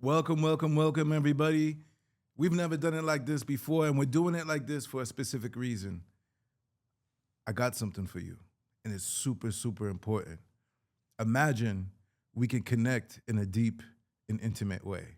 Welcome, welcome, welcome, everybody. We've never done it like this before, and we're doing it like this for a specific reason. I got something for you, and it's super, super important. Imagine we can connect in a deep and intimate way.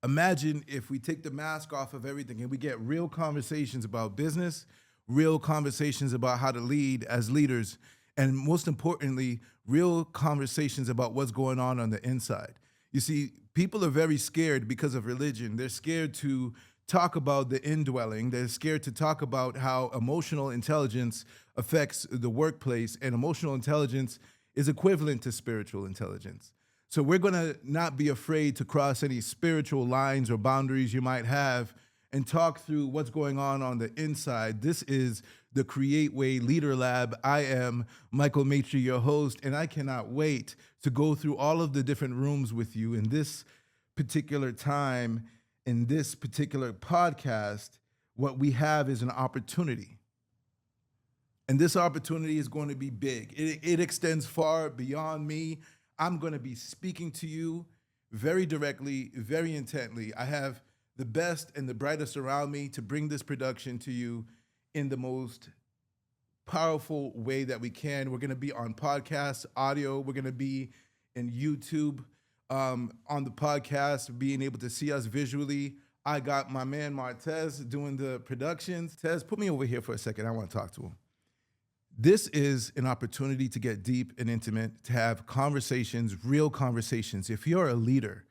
Imagine if we take the mask off of everything and we get real conversations about business, real conversations about how to lead as leaders, and most importantly, real conversations about what's going on the inside. You see, people are very scared because of religion. They're scared to talk about the indwelling. They're scared to talk about how emotional intelligence affects the workplace, and emotional intelligence is equivalent to spiritual intelligence. So we're going to not be afraid to cross any spiritual lines or boundaries you might have and talk through what's going on the inside. This is the Create Way Leader Lab. I am Michael Maitre, your host, and I cannot wait to go through all of the different rooms with you in this particular time, in this particular podcast. What we have is an opportunity. And this opportunity is going to be big. It extends far beyond me. I'm going to be speaking to you very directly, very intently. I have the best and the brightest around me to bring this production to you in the most powerful way that we can. We're going to be on podcasts, audio. We're going to be in YouTube on the podcast, being able to see us visually. I got my man Martez doing the productions. Tez, put me over here for a second. I want to talk to him. This is an opportunity to get deep and intimate, to have conversations, real conversations. If you're a leader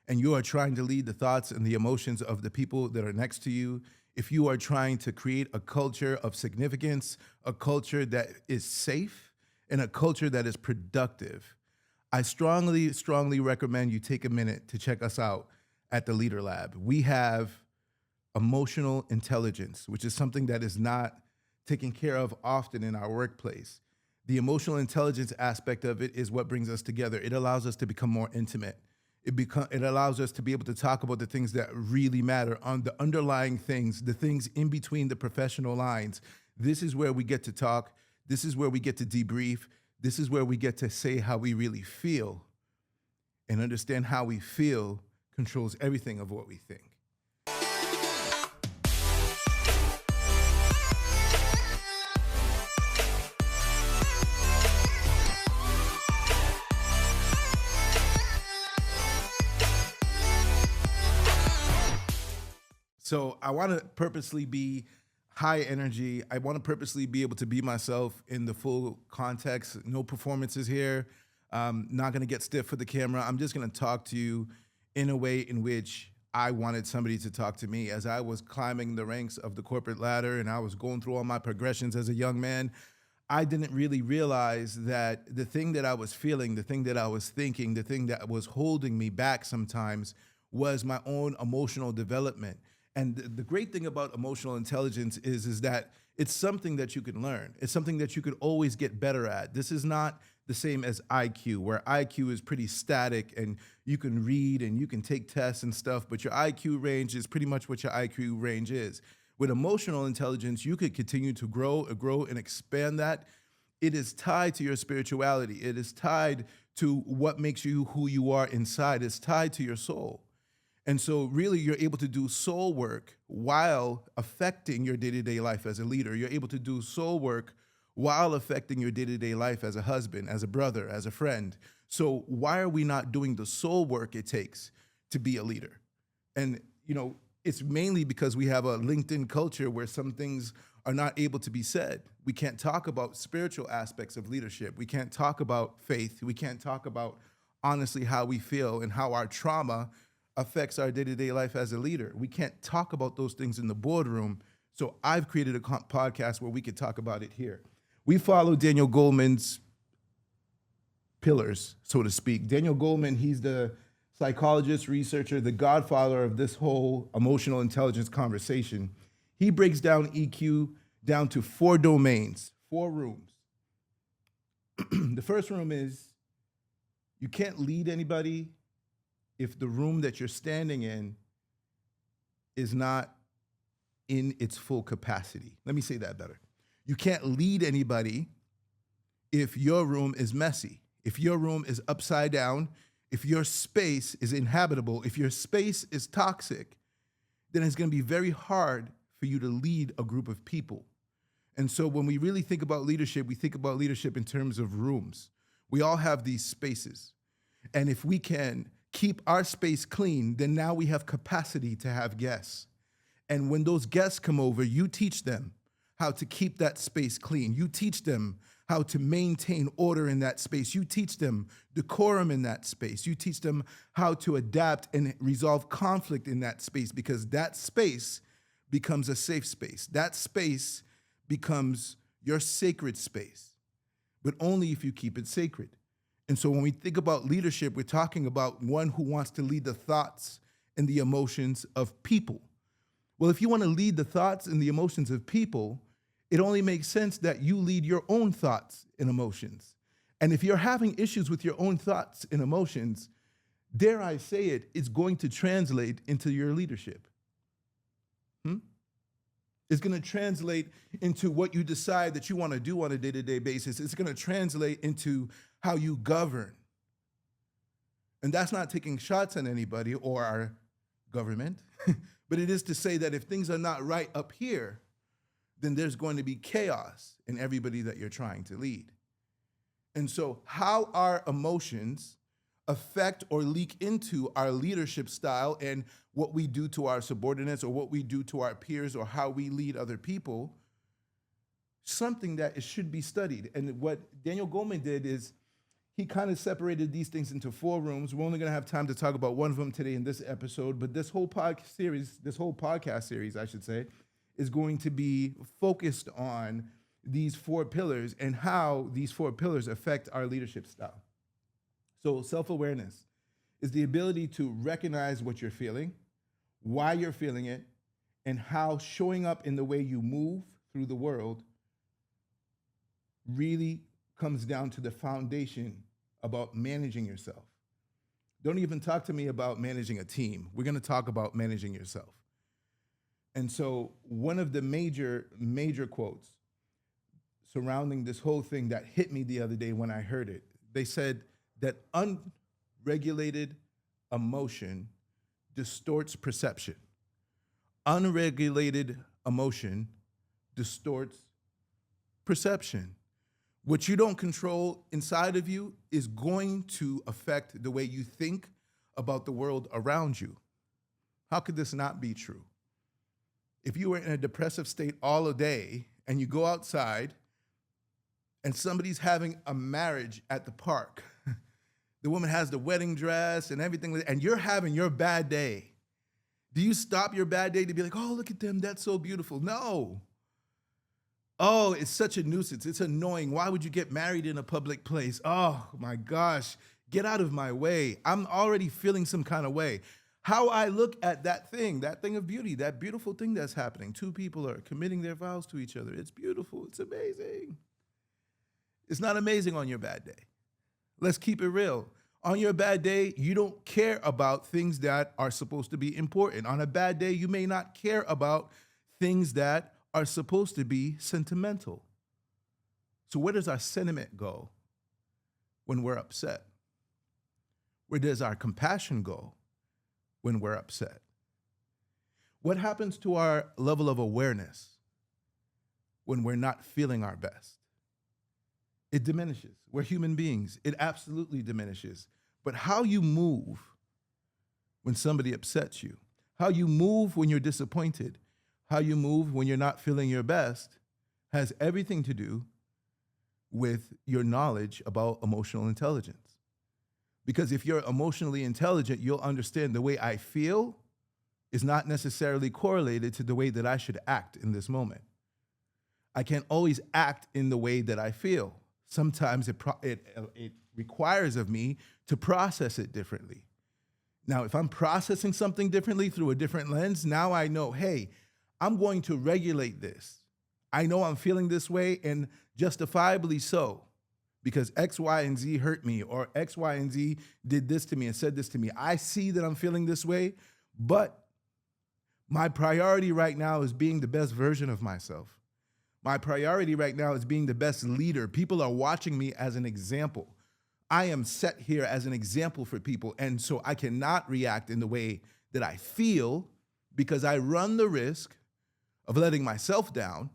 and you are trying to lead the thoughts and the emotions of the people that are next to you, if you are trying to create a culture of significance, a culture that is safe, and a culture that is productive, I strongly, strongly recommend you take a minute to check us out at the Leader Lab. We have emotional intelligence, which is something that is not taken care of often in our workplace. The emotional intelligence aspect of it is what brings us together. It allows us to become more intimate. It allows us to be able to talk about the things that really matter, on the underlying things, the things in between the professional lines. This is where we get to talk. This is where we get to debrief. This is where we get to say how we really feel, and understand how we feel controls everything of what we think. So I want to purposely be high energy. I want to purposely be able to be myself in the full context. No performances here. Not going to get stiff for the camera. I'm just going to talk to you in a way in which I wanted somebody to talk to me. As I was climbing the ranks of the corporate ladder and I was going through all my progressions as a young man, I didn't really realize that the thing that I was feeling, the thing that I was thinking, the thing that was holding me back sometimes was my own emotional development. And the great thing about emotional intelligence is that it's something that you can learn. It's something that you could always get better at. This is not the same as IQ, where IQ is pretty static and you can read and you can take tests and stuff, but your IQ range is pretty much what your IQ range is. With emotional intelligence, you could continue to grow and expand that. It is tied to your spirituality. It is tied to what makes you who you are inside. It's tied to your soul. And so really you're able to do soul work while affecting your day-to-day life as a leader. You're able to do soul work while affecting your day-to-day life as a husband, as a brother, as a friend. So why are we not doing the soul work it takes to be a leader? And, it's mainly because we have a LinkedIn culture where some things are not able to be said. We can't talk about spiritual aspects of leadership. We can't talk about faith. We can't talk about honestly how we feel and how our trauma affects our day-to-day life as a leader. We can't talk about those things in the boardroom. So I've created a podcast where we could talk about it here. We follow Daniel Goleman's pillars, so to speak. Daniel Goleman, he's the psychologist, researcher, the godfather of this whole emotional intelligence conversation. He breaks down EQ down to 4 domains, 4 rooms. The first room is you can't lead anybody if the room that you're standing in is not in its full capacity. Let me say that better. You can't lead anybody if your room is messy, if your room is upside down, If your space is inhabitable, if your space is toxic, then it's going to be very hard for you to lead a group of people. And so when we really think about leadership, we think about leadership in terms of rooms. We all have these spaces. And if we can keep our space clean, then now we have capacity to have guests. And when those guests come over, you teach them how to keep that space clean. You teach them how to maintain order in that space. You teach them decorum in that space. You teach them how to adapt and resolve conflict in that space, because that space becomes a safe space. That space becomes your sacred space, but only if you keep it sacred. And so when we think about leadership, we're talking about one who wants to lead the thoughts and the emotions of people. Well, if you want to lead the thoughts and the emotions of people, it only makes sense that you lead your own thoughts and emotions. And if you're having issues with your own thoughts and emotions, dare I say it, it's going to translate into your leadership. It's going to translate into what you decide that you want to do on a day-to-day basis. It's going to translate into how you govern. And that's not taking shots at anybody or our government, but it is to say that if things are not right up here, then there's going to be chaos in everybody that you're trying to lead. And so how our emotions affect or leak into our leadership style and what we do to our subordinates or what we do to our peers or how we lead other people, something that should be studied. And what Daniel Goleman did is he kind of separated these things into 4 rooms. We're only going to have time to talk about one of them today in this episode, but this whole podcast series, I should say, is going to be focused on these 4 pillars and how these 4 pillars affect our leadership style. So self-awareness is the ability to recognize what you're feeling, why you're feeling it, and how showing up in the way you move through the world really comes down to the foundation about managing yourself. Don't even talk to me about managing a team. We're going to talk about managing yourself. And so one of the major quotes surrounding this whole thing that hit me the other day when I heard it, they said that unregulated emotion distorts perception. Unregulated emotion distorts perception. What you don't control inside of you is going to affect the way you think about the world around you. How could this not be true? If you were in a depressive state all day and you go outside and somebody's having a marriage at the park, the woman has the wedding dress and everything, and you're having your bad day, do you stop your bad day to be like, oh, look at them, that's so beautiful? No. Oh, it's such a nuisance. It's annoying. Why would you get married in a public place? Oh, my gosh. Get out of my way. I'm already feeling some kind of way. How I look at that thing of beauty, that beautiful thing that's happening. 2 people are committing their vows to each other. It's beautiful. It's amazing. It's not amazing on your bad day. Let's keep it real. On your bad day, you don't care about things that are supposed to be important. On a bad day, you may not care about things that are supposed to be sentimental. So where does our sentiment go when we're upset? Where does our compassion go when we're upset? What happens to our level of awareness when we're not feeling our best? It diminishes. We're human beings. It absolutely diminishes. But how you move when somebody upsets you, how you move when you're disappointed, how you move when you're not feeling your best has everything to do with your knowledge about emotional intelligence. Because if you're emotionally intelligent, you'll understand the way I feel is not necessarily correlated to the way that I should act in this moment. I can't always act in the way that I feel. Sometimes it requires of me to process it differently. Now, if I'm processing something differently through a different lens, now I know, hey, I'm going to regulate this. I know I'm feeling this way, and justifiably so, because X, Y, and Z hurt me, or X, Y, and Z did this to me and said this to me. I see that I'm feeling this way, but my priority right now is being the best version of myself. My priority right now is being the best leader. People are watching me as an example. I am set here as an example for people. And so I cannot react in the way that I feel because I run the risk of letting myself down.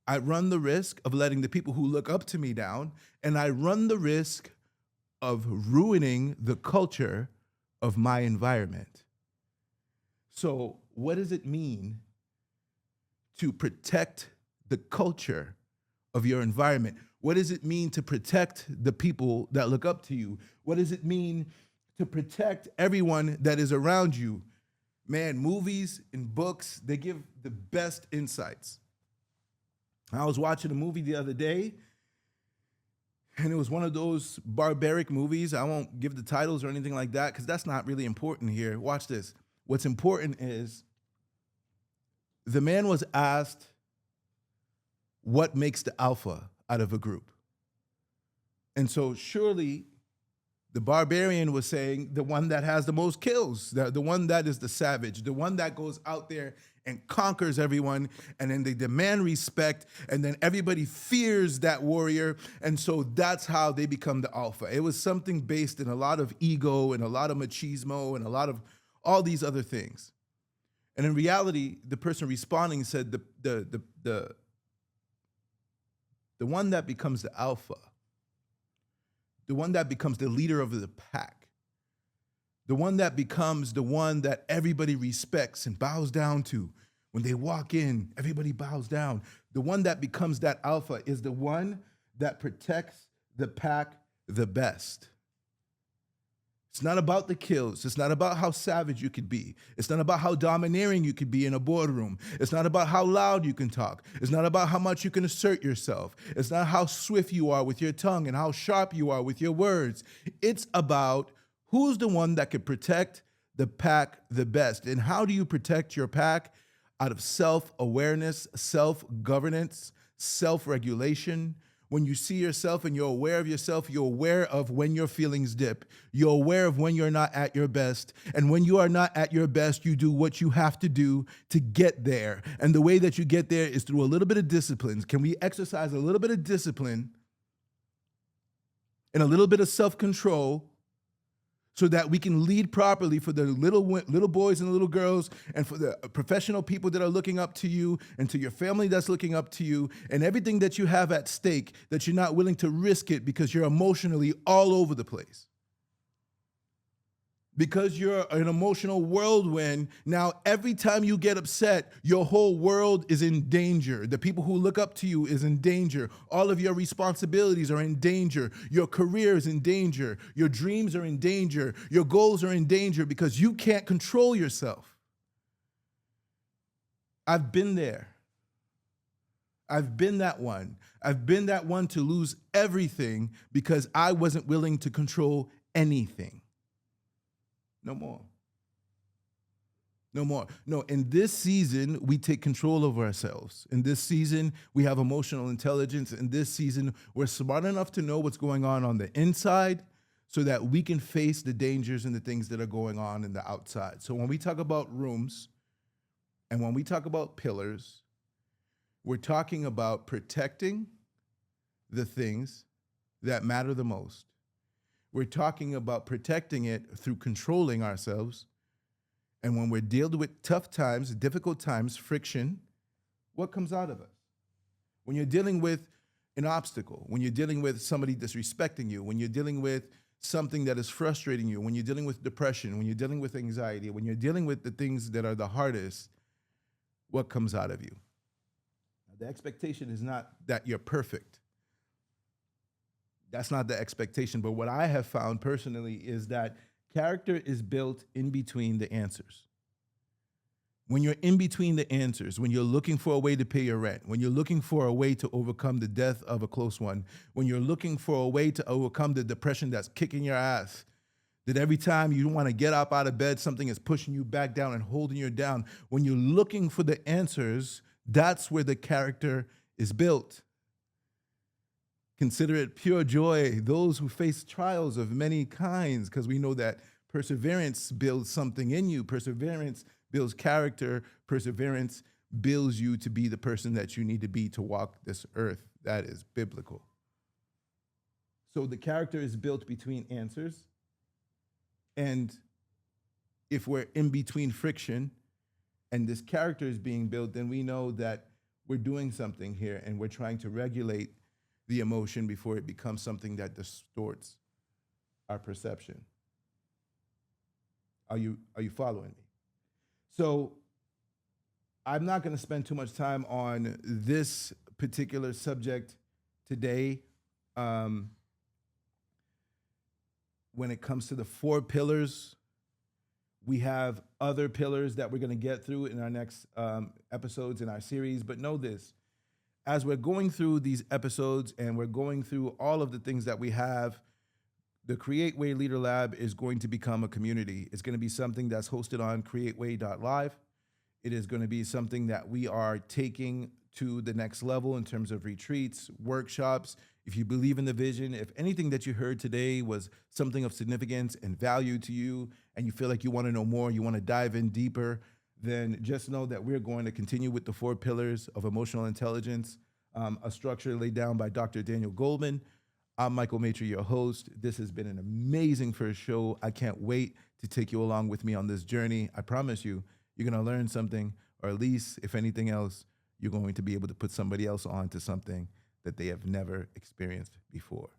I run the risk of letting the people who look up to me down. And I run the risk of ruining the culture of my environment. So, what does it mean to protect the culture of your environment? What does it mean to protect the people that look up to you? What does it mean to protect everyone that is around you? Man, movies and books, they give the best insights. I was watching a movie the other day, and it was one of those barbaric movies. I won't give the titles or anything like that because that's not really important here. Watch this. What's important is the man was asked what makes the alpha out of a group. And so surely the barbarian was saying the one that has the most kills, the one that is the savage, the one that goes out there and conquers everyone, and then they demand respect, and then everybody fears that warrior, and so that's how they become the alpha. It was something based in a lot of ego and a lot of machismo and a lot of all these other things. And in reality, the person responding said the one that becomes the alpha, the one that becomes the leader of the pack, the one that becomes the one that everybody respects and bows down to. When they walk in, everybody bows down. The one that becomes that alpha is the one that protects the pack the best. It's not about the kills. It's not about how savage you could be. It's not about how domineering you could be in a boardroom. It's not about how loud you can talk. It's not about how much you can assert yourself. It's not how swift you are with your tongue and how sharp you are with your words. It's about who's the one that could protect the pack the best. And how do you protect your pack? Out of self-awareness, self-governance, self-regulation. When you see yourself and you're aware of yourself, you're aware of when your feelings dip. You're aware of when you're not at your best. And when you are not at your best, you do what you have to do to get there. And the way that you get there is through a little bit of discipline. Can we exercise a little bit of discipline and a little bit of self-control so that we can lead properly for the little boys and little girls and for the professional people that are looking up to you and to your family that's looking up to you and everything that you have at stake, that you're not willing to risk it because you're emotionally all over the place. Because you're an emotional whirlwind, now every time you get upset, your whole world is in danger. The people who look up to you is in danger. All of your responsibilities are in danger. Your career is in danger. Your dreams are in danger. Your goals are in danger because you can't control yourself. I've been there. I've been that one. I've been that one to lose everything because I wasn't willing to control anything. No more. No more. No, in this season, we take control of ourselves. In this season, we have emotional intelligence. In this season, we're smart enough to know what's going on the inside so that we can face the dangers and the things that are going on in the outside. So when we talk about rooms and when we talk about pillars, we're talking about protecting the things that matter the most. We're talking about protecting it through controlling ourselves. And when we're dealing with tough times, difficult times, friction, what comes out of us? When you're dealing with an obstacle, when you're dealing with somebody disrespecting you, when you're dealing with something that is frustrating you, when you're dealing with depression, when you're dealing with anxiety, when you're dealing with the things that are the hardest, what comes out of you? Now, the expectation is not that you're perfect. That's not the expectation. But what I have found personally is that character is built in between the answers. When you're in between the answers, when you're looking for a way to pay your rent, when you're looking for a way to overcome the death of a close one, when you're looking for a way to overcome the depression that's kicking your ass, that every time you want to get up out of bed, something is pushing you back down and holding you down. When you're looking for the answers, that's where the character is built. Consider it pure joy, those who face trials of many kinds, because we know that perseverance builds something in you. Perseverance builds character. Perseverance builds you to be the person that you need to be to walk this earth. That is biblical. So the character is built between answers. And if we're in between friction and this character is being built, then we know that we're doing something here and we're trying to regulate the emotion before it becomes something that distorts our perception. Are you following me? So I'm not going to spend too much time on this particular subject today. When it comes to the 4 pillars, we have other pillars that we're going to get through in our next episodes in our series. But know this, as we're going through these episodes and we're going through all of the things that we have, the Create Way Leader Lab is going to become a community. It's going to be something that's hosted on createway.live. It is going to be something that we are taking to the next level in terms of retreats, workshops. If you believe in the vision, if anything that you heard today was something of significance and value to you, and you feel like you want to know more, you want to dive in deeper, then just know that we're going to continue with the 4 pillars of emotional intelligence, a structure laid down by Dr. Daniel Goleman. I'm Michael Maitre, your host. This has been an amazing first show. I can't wait to take you along with me on this journey. I promise you, you're going to learn something, or at least, if anything else, you're going to be able to put somebody else on to something that they have never experienced before.